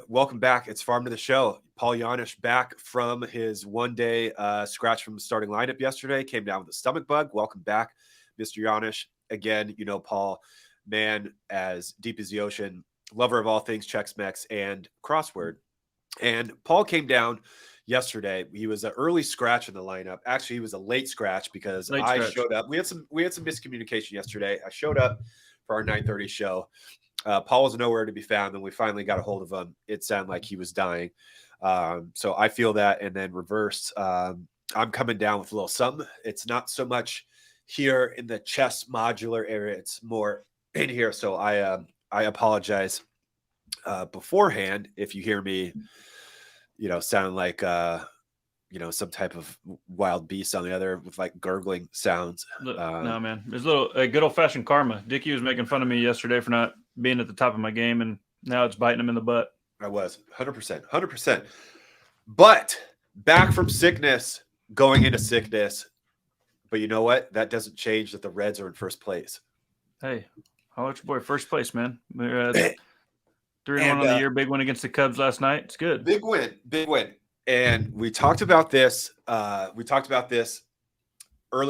welcome back. It's Farm to the Show. Paul Yanish back from his one-day scratch from the starting lineup yesterday. Came down with a stomach bug. Welcome back, Mr. Yanish. Again, you know Paul, man as deep as the ocean, lover of all things Chex-Mex and crossword. And Paul came down yesterday. He was an early scratch in the lineup. Actually, he was a late scratch because I showed up. We had some miscommunication yesterday. I showed up for our 9:30 show. Paul was nowhere to be found, and we finally got a hold of him. It sounded like he was dying. So I feel that, and then reverse. I'm coming down with a little something. It's not so much here in the chest modular area. It's more in here. So I apologize beforehand if you hear me, sound like some type of wild beast on the other with like gurgling sounds. No, man, there's a good old fashioned karma. Dickie was making fun of me yesterday for not being at the top of my game, and now it's biting him in the butt. I was 100%. But back from sickness, going into sickness. But you know what? That doesn't change that the Reds are in first place. Hey, holla at your boy, first place, man. We're 3-1 on the year. Big win against the Cubs last night. It's good. Big win. And we talked about this. Early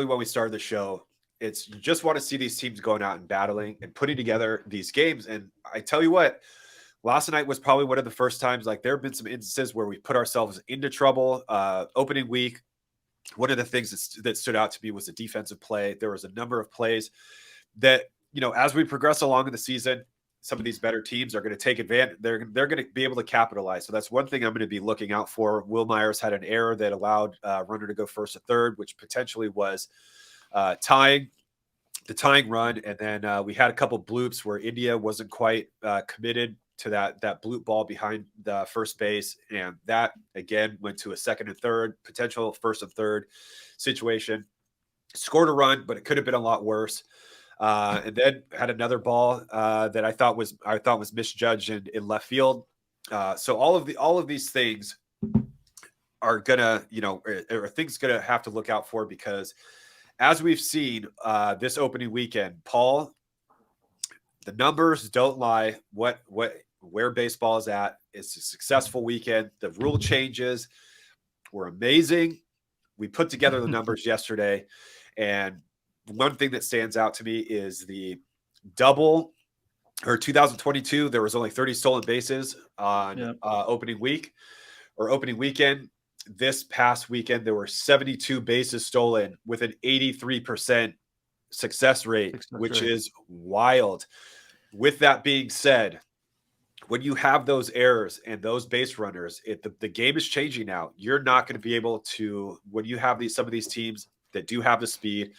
when we started the show. It's you just want to see these teams going out and battling and putting together these games. And I tell you what, last night was probably one of the first times, like there have been some instances where we put ourselves into trouble. Opening week, one of the things that stood out to me was the defensive play. There was a number of plays that, as we progress along in the season, some of these better teams are going to take advantage. They're going to be able to capitalize. So that's one thing I'm going to be looking out for. Will Myers had an error that allowed runner to go first to third, which potentially was tying run. And then we had a couple bloops where India wasn't quite committed to that bloop ball behind the first base. And that again went to a second and third, potential first and third situation. Scored a run, but it could have been a lot worse. And then had another ball that I thought was misjudged in left field. So all of these things are gonna, are things gonna have to look out for, because as we've seen this opening weekend, Paul, the numbers don't lie. Where baseball is at. It's a successful weekend. The rule changes were amazing. We put together the numbers yesterday, and one thing that stands out to me is the 2022, there was only 30 stolen bases on opening weekend. This past weekend, there were 72 bases stolen with an 83% success rate, which is wild. With that being said, when you have those errors and those base runners, the game is changing now. You're not going to be able to, when you have some of these teams that do have the speed,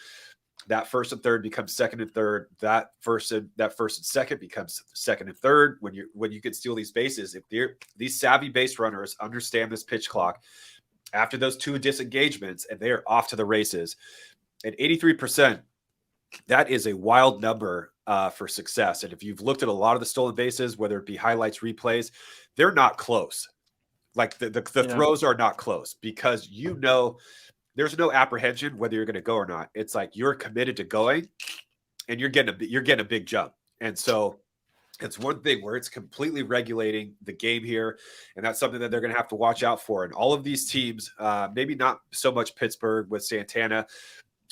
that first and third becomes second and third. That first and second becomes second and third. When you can steal these bases, if these savvy base runners understand this pitch clock, after those two disengagements, and they are off to the races. At 83%, that is a wild number for success. And if you've looked at a lot of the stolen bases, whether it be highlights, replays, they're not close. Like the throws are not close, because there's no apprehension whether you're going to go or not. It's like you're committed to going, and you're getting a big jump. And so it's one thing where it's completely regulating the game here, and that's something that they're going to have to watch out for. And all of these teams, maybe not so much Pittsburgh with Santana.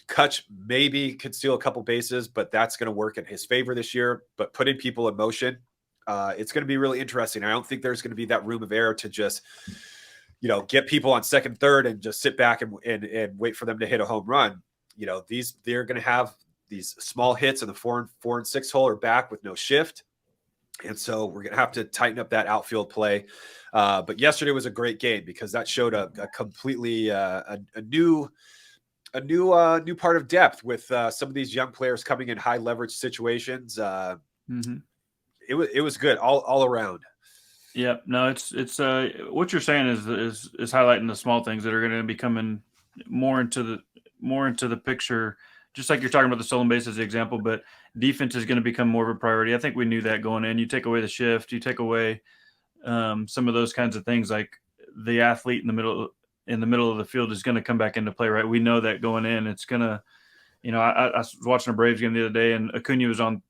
Kutch maybe could steal a couple bases, but that's going to work in his favor this year. But putting people in motion, it's going to be really interesting. I don't think there's going to be that room of error to just get people on second, third, and just sit back and wait for them to hit a home run. They're going to have these small hits in the 4 and 6 hole or back with no shift. And so we're going to have to tighten up that outfield play. But yesterday was a great game, because that showed a completely a new part of depth with some of these young players coming in high leverage situations. It was good all around. Yeah, no, it's what you're saying is highlighting the small things that are going to be coming more into the picture. Just like you're talking about the stolen base as the example, but defense is going to become more of a priority. I think we knew that going in. You take away the shift, you take away some of those kinds of things, like the athlete in the middle of the field is going to come back into play, right? We know that going in. It's going to, I was watching a Braves game the other day, and Acuna was on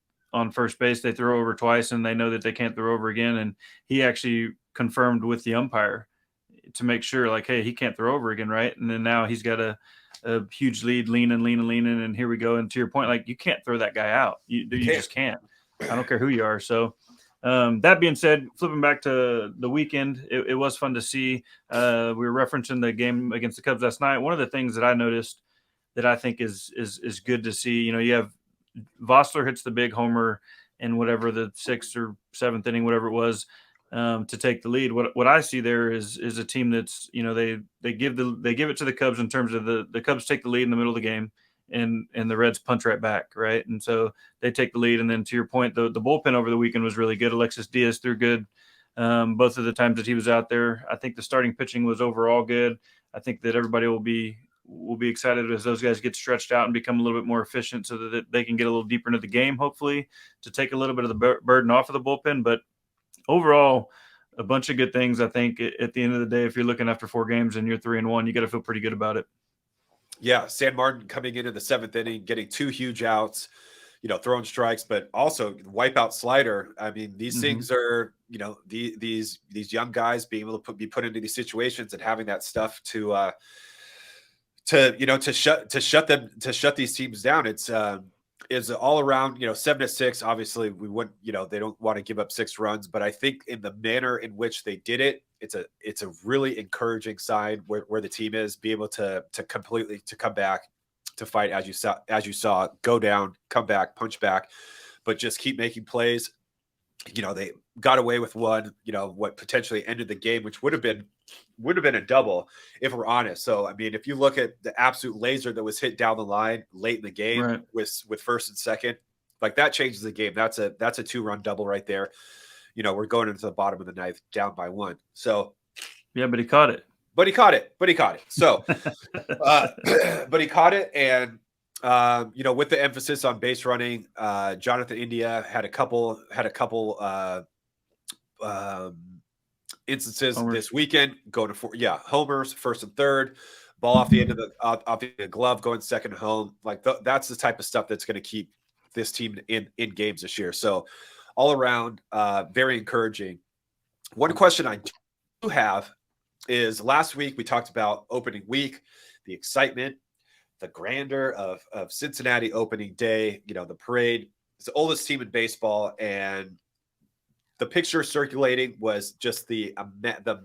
first base. They throw over twice, and they know that they can't throw over again. And he actually confirmed with the umpire to make sure, like, hey, he can't throw over again, right? And then now he's got a huge lead, leaning, and here we go. And to your point, like, you can't throw that guy out. You just can't. I don't care who you are. So that being said, flipping back to the weekend, it was fun to see. We were referencing the game against the Cubs last night. One of the things that I noticed that I think is good to see, you have Vossler hits the big homer in whatever the 6th or 7th inning, whatever it was, to take the lead. What I see there is a team that's, they give it to the Cubs in terms of the Cubs take the lead in the middle of the game, and the Reds punch right back, right? And so they take the lead. And then to your point, the bullpen over the weekend was really good. Alexis Diaz threw good both of the times that he was out there. I think the starting pitching was overall good. I think that everybody will be excited as those guys get stretched out and become a little bit more efficient, so that they can get a little deeper into the game, hopefully, to take a little bit of the burden off of the bullpen. But overall, a bunch of good things. I think at the end of the day, if you're looking after 4 games and you're 3-1, you got to feel pretty good about it. Yeah, San Martin coming into the 7th inning, getting 2 huge outs, throwing strikes, but also wipeout slider. I mean, these things are, these young guys being able to be put into these situations and having that stuff to shut these teams down. It's is all around, 7-6. Obviously, we wouldn't, they don't want to give up 6 runs, but I think in the manner in which they did it, it's a really encouraging sign where the team is, be able to completely to come back to fight, as you saw, go down, come back, punch back, but just keep making plays. They got away with one, what potentially ended the game, which would have been a double if we're honest. So, I mean, if you look at the absolute laser that was hit down the line late in the game, right, with first and second, like, that changes the game. That's a 2-run double right there. We're going into the bottom of the 9th down by 1. So, yeah, but he caught it. So, but he caught it. And, with the emphasis on base running, Jonathan India had a couple instances homers this weekend, going to homers, first and third, ball off the end of the glove, going second home. Like, that's the type of stuff that's going to keep this team in games this year. So, all around, very encouraging. One question I do have is, last week we talked about opening week, the excitement, the grandeur of Cincinnati opening day. The parade. It's the oldest team in baseball, and the picture circulating was just the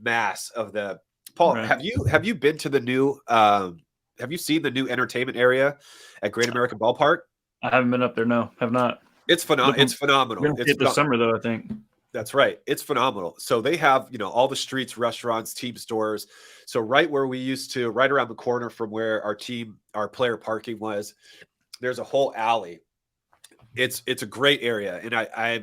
mass of the Paul. Right. Have you been to the new? Have you seen the new entertainment area at Great American Ballpark? I haven't been up there. No, have not. It's phenomenal. It's phenomenal. It's this summer, though, I think. That's right. It's phenomenal. So they have, all the streets, restaurants, team stores. So right where we used to, right around the corner from where our player parking was, there's a whole alley. It's a great area. And I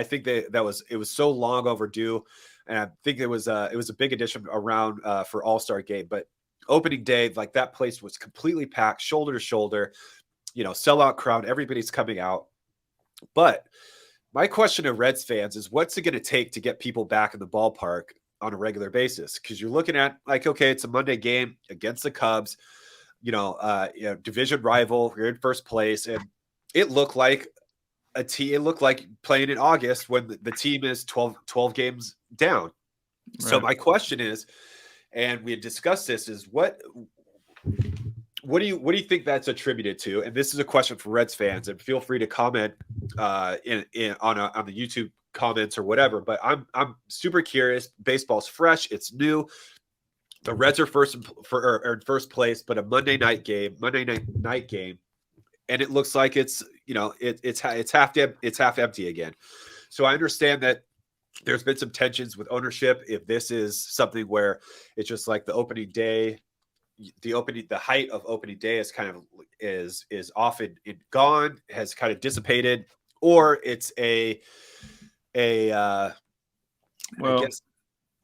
think it was so long overdue. And I think it was a big addition around for All-Star game. But opening day, like, that place was completely packed, shoulder to shoulder, sellout crowd, everybody's coming out. But my question to Reds fans is, what's it going to take to get people back in the ballpark on a regular basis? Because you're looking at, like, okay, it's a Monday game against the Cubs, division rival. You're in first place, and it looked like it looked like playing in August when the team is 12 games down. Right. So my question is, and we had discussed this, is what do you think that's attributed to? And this is a question for Reds fans, and feel free to comment on the YouTube comments or whatever. But I'm super curious. Baseball's fresh, it's new. The Reds are in first place, but a Monday night game, and it looks like it's half empty again. So I understand that there's been some tensions with ownership. If this is something where it's just like the opening day. The height of opening day is often gone, has kind of dissipated, or it's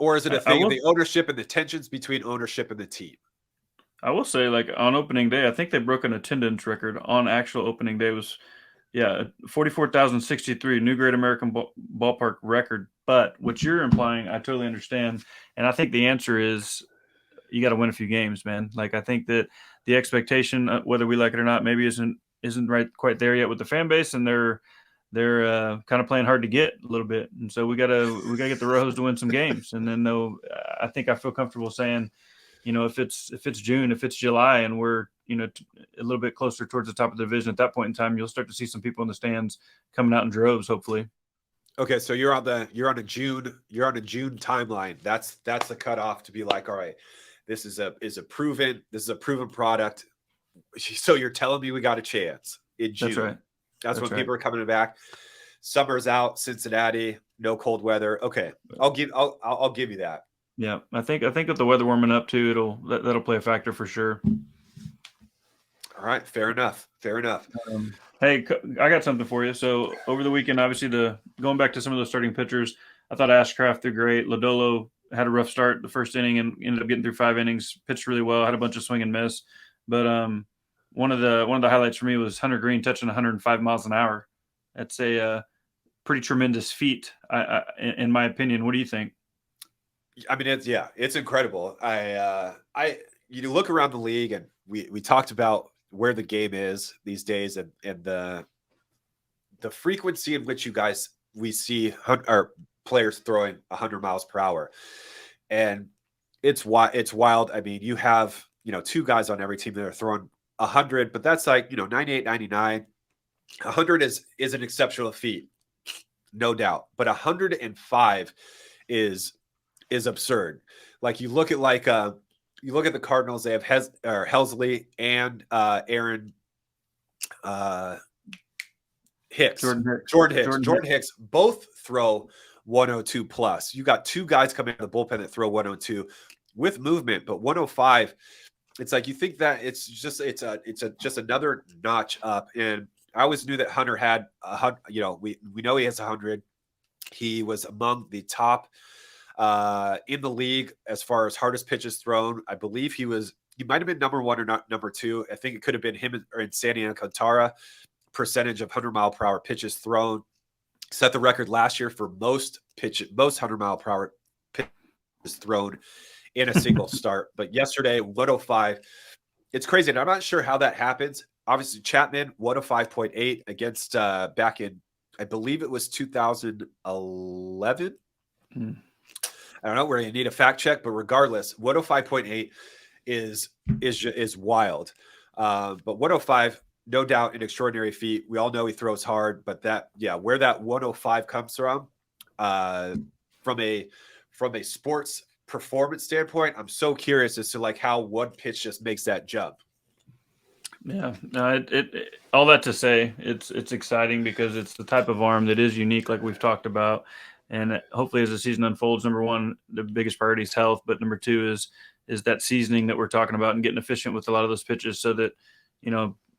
or is it a thing of the ownership and the tensions between ownership and the team? I will say, like, on opening day, I think they broke an attendance record on actual opening day. Was 44,063, new Great American Ballpark record. But what you're implying, I totally understand, and I think the answer is, you got to win a few games, man. Like, I think that the expectation, whether we like it or not, maybe isn't right quite there yet with the fan base, and they're they're kind of playing hard to get a little bit, and so we gotta get the Rojos to win some games, and then though I think I feel comfortable saying, if it's June, if it's July, and we're a little bit closer towards the top of the division at that point in time, you'll start to see some people in the stands coming out in droves, hopefully. Okay, so you're on a June timeline. That's the cutoff to be like, all right, this is a proven product. So you're telling me we got a chance in June? That's right. That's when people are coming back. Summer's out, Cincinnati, no cold weather. Okay, I'll give you that. Yeah, I think with the weather warming up too, that'll play a factor for sure. All right, fair enough. Hey, I got something for you. So over the weekend, obviously, going back to some of those starting pitchers, I thought Ashcraft threw great. Lodolo had a rough start the first inning and ended up getting through 5 innings. Pitched really well. Had a bunch of swing and miss. But one of the highlights for me was Hunter Green touching 105 miles an hour. That's a pretty tremendous feat, in my opinion. What do you think? I mean, it's incredible. You look around the league, and we talked about where the game is these days, and the frequency in which we see our players throwing 100 miles per hour, and it's wild. I mean, you have 2 guys on every team that are throwing 100, but that's like 98, 99. 100 is an exceptional feat, no doubt, but 105 is absurd. Like you look at the Cardinals, they have Helsley and Aaron Hicks. Jordan Hicks both throw 102 plus. You got 2 guys coming out of the bullpen that throw 102 with movement, but 105, it's like you think that it's just another notch up. And I always knew that Hunter had we know he has 100. He was among the top in the league as far as hardest pitches thrown. I believe he might have been number 1 or not number 2. I think it could have been him or in Sandy Alcantara. Percentage of 100 mile per hour pitches thrown. Set the record last year for most 100 mile per hour pitches thrown in a single start. But yesterday, 105. It's crazy. And I'm not sure how that happens. Obviously, Chapman, 105.8 against back in, I believe it was 2011. I don't know, where you need a fact check, but regardless, 105.8 is wild. But 105, no doubt, an extraordinary feat. We all know he throws hard, but where that 105 comes from a sports performance standpoint, I'm so curious as to like how one pitch just makes that jump. Yeah, no, it all that to say, it's exciting because it's the type of arm that is unique, like we've talked about. And hopefully, as the season unfolds, number 1, the biggest priority is health, but number 2 is that seasoning that we're talking about and getting efficient with a lot of those pitches, so that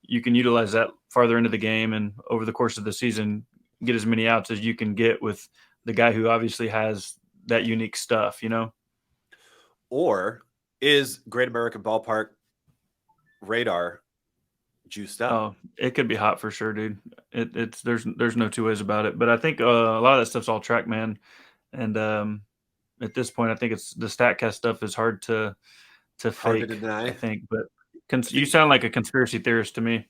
you can utilize that farther into the game and over the course of the season get as many outs as you can get with the guy who obviously has that unique stuff. Or is Great American Ballpark radar juiced up? Oh, it could be hot for sure, dude. There's no 2 ways about it. But I think a lot of that stuff's all TrackMan, and at this point, I think it's the StatCast stuff is hard to fake. I think, but you sound like a conspiracy theorist to me.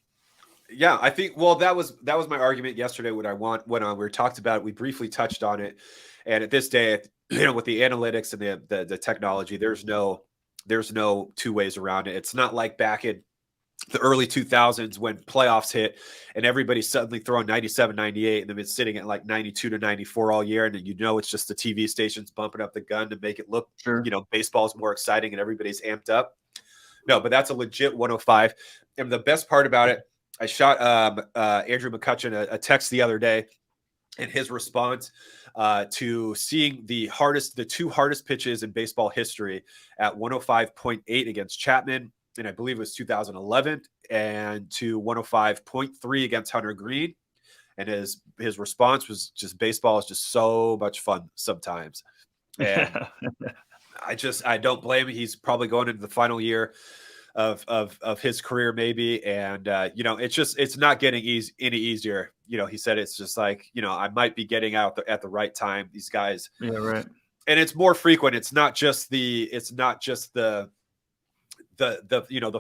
Yeah, I think. Well, that was my argument yesterday when I went on. We talked about it. We briefly touched on it, and at this day, with the analytics and the technology, there's no 2 ways around it. It's not like back in the early 2000s when playoffs hit and everybody's suddenly throwing 97, 98, and they've been sitting at like 92 to 94 all year. And it's just the TV stations bumping up the gun to make it look, sure, baseball's more exciting and everybody's amped up. No, but that's a legit 105. And the best part about it, I shot Andrew McCutcheon a text the other day, and his response to seeing the 2 hardest pitches in baseball history at 105.8 against Chapman, and I believe it was 2011, and to 105.3 against Hunter Green. And his response was just, baseball is just so much fun sometimes. And I don't blame him. He's probably going into the final year of his career, maybe. And, it's not getting any easier. He said, it's just like, I might be getting out at the right time. These guys. Yeah, right. And it's more frequent. It's not just the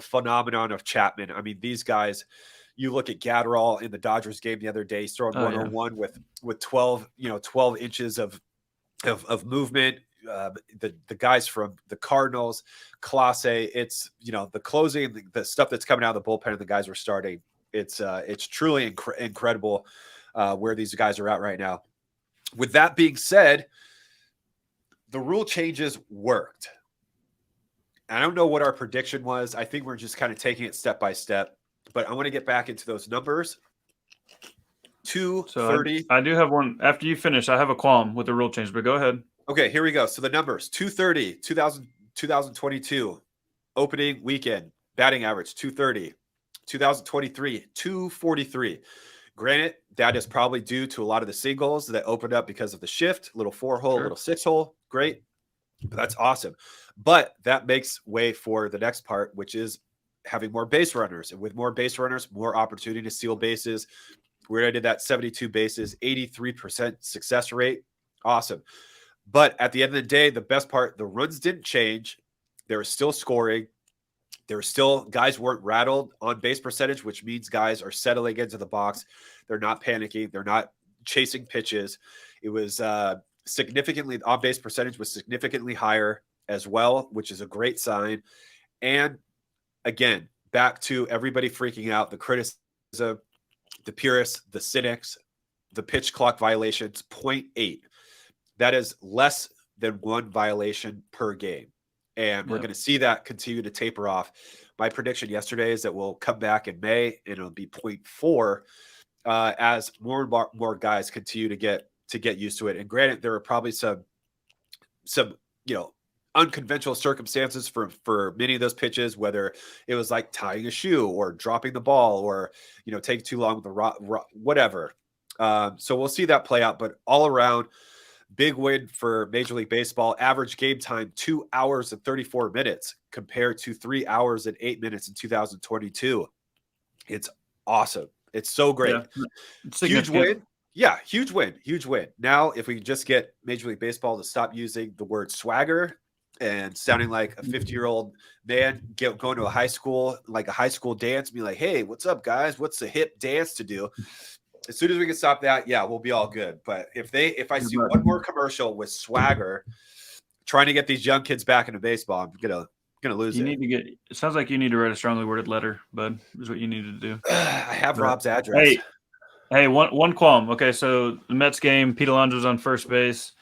phenomenon of Chapman. I mean, these guys You look at Gatterall in the Dodgers game the other day, he's throwing 101 with 12 inches of movement. The guys from the Cardinals, Clase, it's the closing, the stuff that's coming out of the bullpen, and the guys we're starting. It's truly incredible where these guys are at right now. With that being said, the rule changes worked. I don't know what our prediction was. I think we're just kind of taking it step by step, but I want to get back into those numbers. 230. So I do have one. After you finish, I have a qualm with the rule change, but go ahead. Okay, here we go. So the numbers: 230, 2022 opening weekend, batting average 230. 2023, 243. Granted, that is probably due to a lot of the singles that opened up because of the shift, little 4-hole, little 6-hole. Great. That's awesome. But that makes way for the next part, which is having more base runners. And with more base runners, more opportunity to steal bases. We already did that 72 bases, 83% success rate. Awesome. But at the end of the day, the best part, the runs didn't change. They were still scoring. There were still guys weren't rattled on base percentage, which means guys are settling into the box. They're not panicking. They're not chasing pitches. It was significantly, on base percentage was significantly higher as well, which is a great sign. And again, back to everybody freaking out, the criticism, the purists, the cynics, the pitch clock violations, 0.8. That is less than one violation per game. And we're going to see that continue to taper off. My prediction yesterday is that we'll come back in May and it'll be 0.4 as more and more guys continue to get used to it. And granted, there are probably some unconventional circumstances for many of those pitches, whether it was like tying a shoe or dropping the ball or taking too long with the whatever. So we'll see that play out. But all around, big win for Major League Baseball. Average game time, 2 hours and 34 minutes compared to 3 hours and 8 minutes in 2022. It's awesome. It's so great. Yeah, huge win. Yeah, huge win. Huge win. Now, if we just get Major League Baseball to stop using the word swagger and sounding like a 50-year-old man going to a high school dance, be like, hey, what's up, guys? What's the hip dance to do? As soon as we can stop that, yeah, we'll be all good. But if I see one more commercial with swagger trying to get these young kids back into baseball, I'm gonna lose it. It sounds like you need to write a strongly worded letter, bud, is what you need to do. I have Rob's address. Hey, one qualm. Okay, so the Mets game, Pete Alonso's on first base.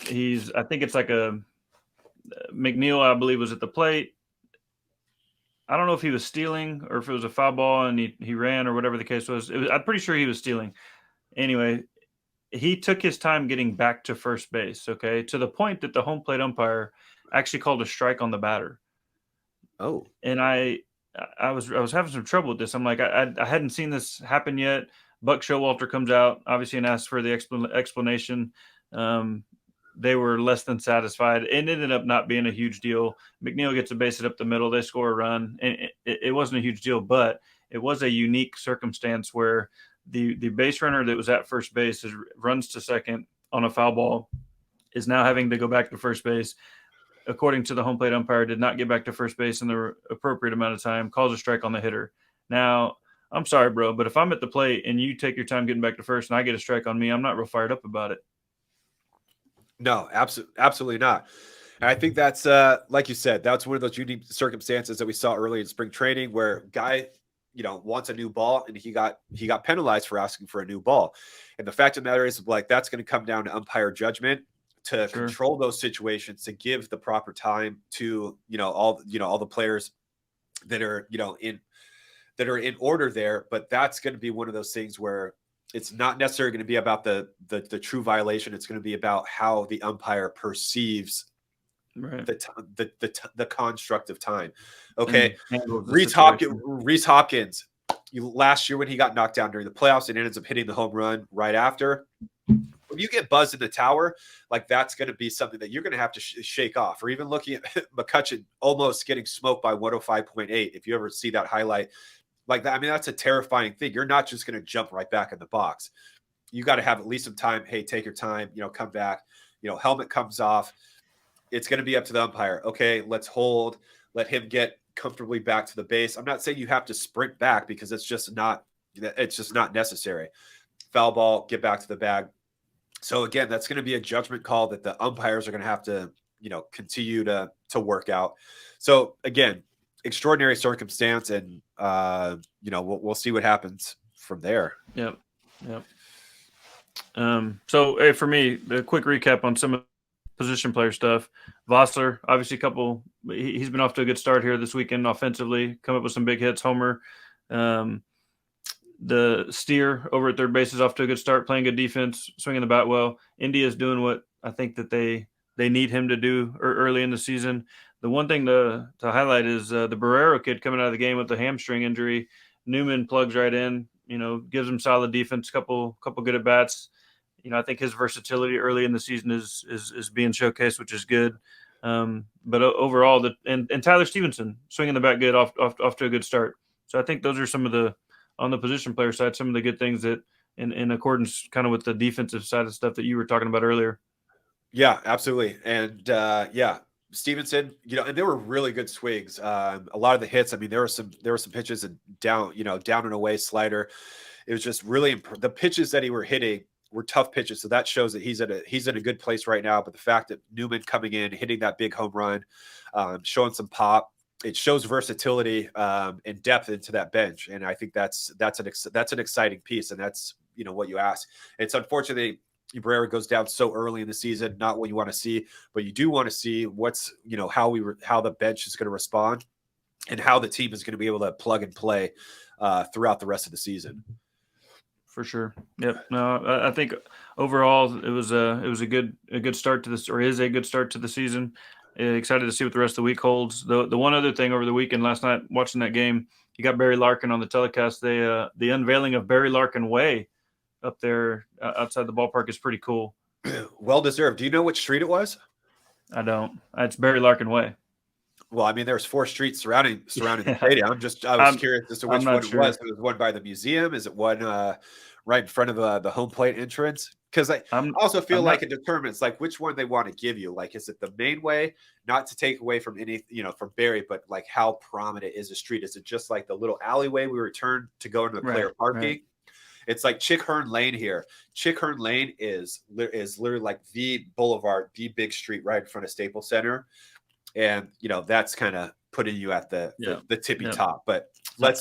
I think it's like a McNeil, I believe, was at the plate. I don't know if he was stealing or if it was a foul ball and he ran or whatever the case was. I'm pretty sure he was stealing. Anyway, he took his time getting back to first base, okay, to the point that the home plate umpire actually called a strike on the batter. Oh. And I was having some trouble with this. I'm like, I hadn't seen this happen yet. Buck Showalter comes out, obviously, and asks for the explanation. They were less than satisfied. It ended up not being a huge deal. McNeil gets a base hit up the middle. They score a run. And it wasn't a huge deal, but it was a unique circumstance where the base runner that was at first base runs to second on a foul ball, is now having to go back to first base. According to the home plate umpire, did not get back to first base in the appropriate amount of time, calls a strike on the hitter. Now, I'm sorry, bro, but if I'm at the plate and you take your time getting back to first and I get a strike on me, I'm not real fired up about it. No, absolutely not. And I think that's, like you said, that's one of those unique circumstances that we saw early in spring training where guy, wants a new ball and he got penalized for asking for a new ball. And the fact of the matter is, like, that's going to come down to umpire judgment to control those situations, to give the proper time to, all the players that are, in order there. But that's going to be one of those things where it's not necessarily going to be about the true violation. It's going to be about how the umpire perceives the construct of time. Okay. Rhys Hopkins, last year when he got knocked down during the playoffs and ends up hitting the home run right after, when you get buzzed in the tower, like, that's going to be something that you're going to have to shake off. Or even looking at McCutchen almost getting smoked by 105.8. If you ever see that highlight like that, I mean, that's a terrifying thing. You're not just going to jump right back in the box. You got to have at least some time. Hey, take your time, come back, helmet comes off. It's going to be up to the umpire. Okay, let's hold, let him get comfortably back to the base. I'm not saying you have to sprint back because it's just not necessary. Foul ball, get back to the bag. So again, that's going to be a judgment call that the umpires are going to have to, continue to work out. So again, extraordinary circumstance, and we'll see what happens from there. Yep. So hey, for me, the quick recap on some of the position player stuff. Vossler, obviously, he's been off to a good start here this weekend offensively, come up with some big hits. Homer, the Steer over at third base is off to a good start, playing good defense, swinging the bat well. India's doing what I think that they need him to do early in the season. The one thing to highlight is the Barrero kid coming out of the game with the hamstring injury. Newman plugs right in, gives him solid defense, couple good at bats. I think his versatility early in the season is being showcased, which is good. But overall, and Tyler Stevenson swinging the bat good off to a good start. So I think those are some of the, on the position player side, some of the good things that in accordance kind of with the defensive side of stuff that you were talking about earlier. Yeah, absolutely. And Stevenson, and there were really good swings. A lot of the hits, I mean, there were some pitches and down and away slider. It was just really the pitches that he were hitting were tough pitches. So that shows that he's in a good place right now. But the fact that Newman coming in, hitting that big home run, showing some pop, it shows versatility and depth into that bench. And I think that's an exciting piece. And that's, what you ask. It's unfortunately Barrera goes down so early in the season, not what you want to see, but you do want to see what's, how the bench is going to respond and how the team is going to be able to plug and play throughout the rest of the season. For sure. Yep. No, I think overall it was a good start to this, or is a good start to the season. Excited to see what the rest of the week holds. The one other thing over the weekend, last night watching that game, you got Barry Larkin on the telecast. The unveiling of Barry Larkin Way up there outside the ballpark is pretty cool. Well deserved. Do you know which street it was? I don't. It's Barry Larkin Way. Well, I mean, there's 4 streets surrounding the stadium. I was curious as to which one it was. It was one by the museum. Is it one right in front of the home plate entrance? Because I also feel like it determines like which one they want to give you. Like, is it the main way? Not to take away from any, from Barry, but like how prominent is the street? Is it just like the little alleyway we return to go into the player parking? Right. It's like Chick Hearn Lane here. Chick Hearn Lane is literally like the boulevard, the big street right in front of Staples Center. And, that's kind of putting you at the tippy top. But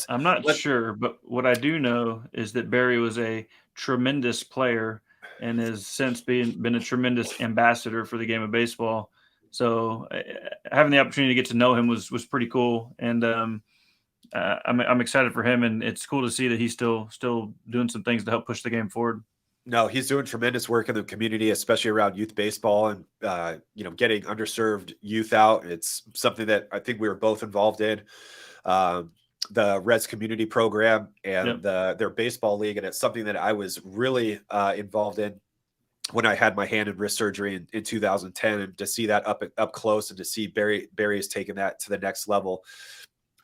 I'm not sure. But what I do know is that Barry was a tremendous player and has since been a tremendous ambassador for the game of baseball. So having the opportunity to get to know him was pretty cool. And I'm excited for him. And it's cool to see that he's still doing some things to help push the game forward. No, he's doing tremendous work in the community, especially around youth baseball and, getting underserved youth out. It's something that I think we were both involved in, the Reds community program and their baseball league. And it's something that I was really involved in when I had my hand and wrist surgery in 2010, and to see that up close and to see Barry has taken that to the next level.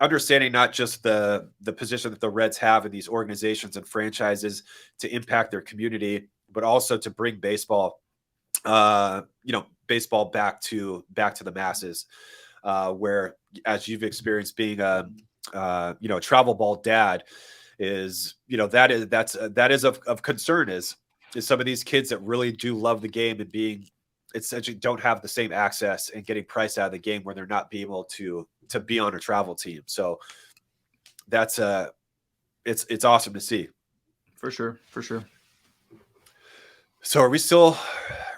Understanding not just the position that the Reds have in these organizations and franchises to impact their community, but also to bring baseball, baseball back to the masses, where, as you've experienced being a travel ball dad, is that is of concern is some of these kids that really do love the game and essentially don't have the same access and getting priced out of the game where they're not being able to be on a travel team. So that's it's awesome to see. For sure. So are we still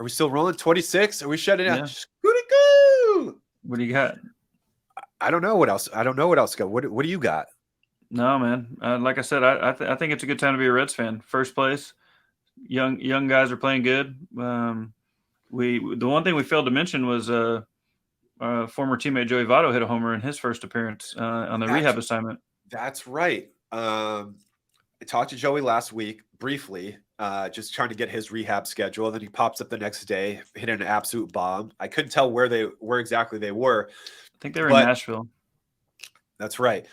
rolling 26? Are we shutting out? Yeah. What do you got? I don't know what else. Go. What do you got? No, man. Like I said, I think it's a good time to be a Reds fan. First place, young guys are playing good. The one thing we failed to mention was former teammate Joey Votto hit a homer in his first appearance on the rehab assignment. That's right. I talked to Joey last week briefly, just trying to get his rehab schedule. And then he pops up the next day, hitting an absolute bomb. I couldn't tell where exactly they were. I think they were in Nashville. That's right.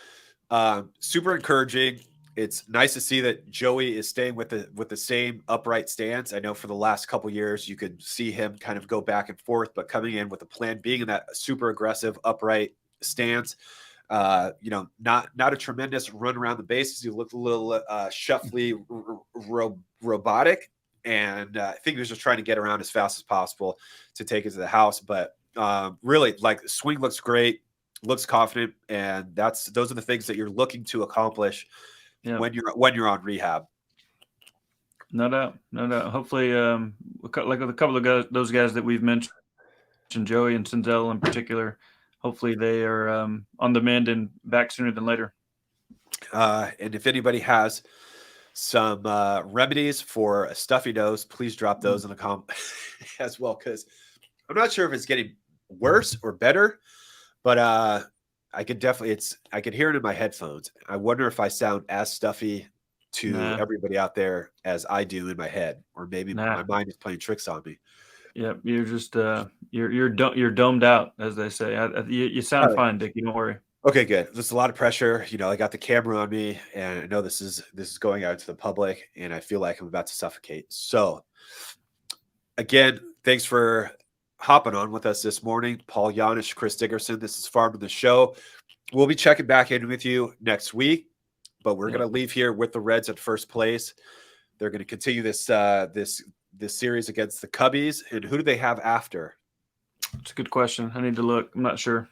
Super encouraging. It's nice to see that Joey is staying with the same upright stance. I know for the last couple years, you could see him kind of go back and forth, but coming in with a plan, being in that super aggressive upright stance, Not a tremendous run around the bases. He looked a little shuffly, robotic, and I think he was just trying to get around as fast as possible to take it to the house. But really, like, the swing looks great, looks confident, and those are the things that you're looking to accomplish when you're on rehab. No doubt, no doubt. Hopefully, like with a couple of those guys that we've mentioned, Joey and Senzel in particular, hopefully they are on the mend and back sooner than later. And if anybody has some remedies for a stuffy nose, please drop those in the comment as well, because I'm not sure if it's getting worse or better, but I could hear it in my headphones. I wonder if I sound as stuffy to everybody out there as I do in my head, or maybe my mind is playing tricks on me. Yep, you're just you're domed out, as they say. You sound fine, Dickie. Don't worry. Okay, good. There's a lot of pressure. I got the camera on me, and I know this is going out to the public, and I feel like I'm about to suffocate. So, again, thanks for hopping on with us this morning. Paul Yanish, Chris Dickerson. This is Farm of the Show. We'll be checking back in with you next week, but we're going to leave here with the Reds at first place. They're going to continue this series against the Cubbies. And who do they have after? It's a good question. I need to look. I'm not sure.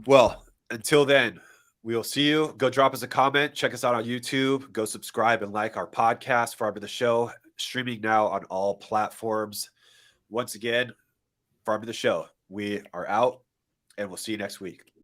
Well, until then, we'll see you. Go drop us a comment. Check us out on YouTube. Go subscribe and like our podcast, Farm of the Show, streaming now on all platforms. Once again, Farm of the Show. We are out, and we'll see you next week.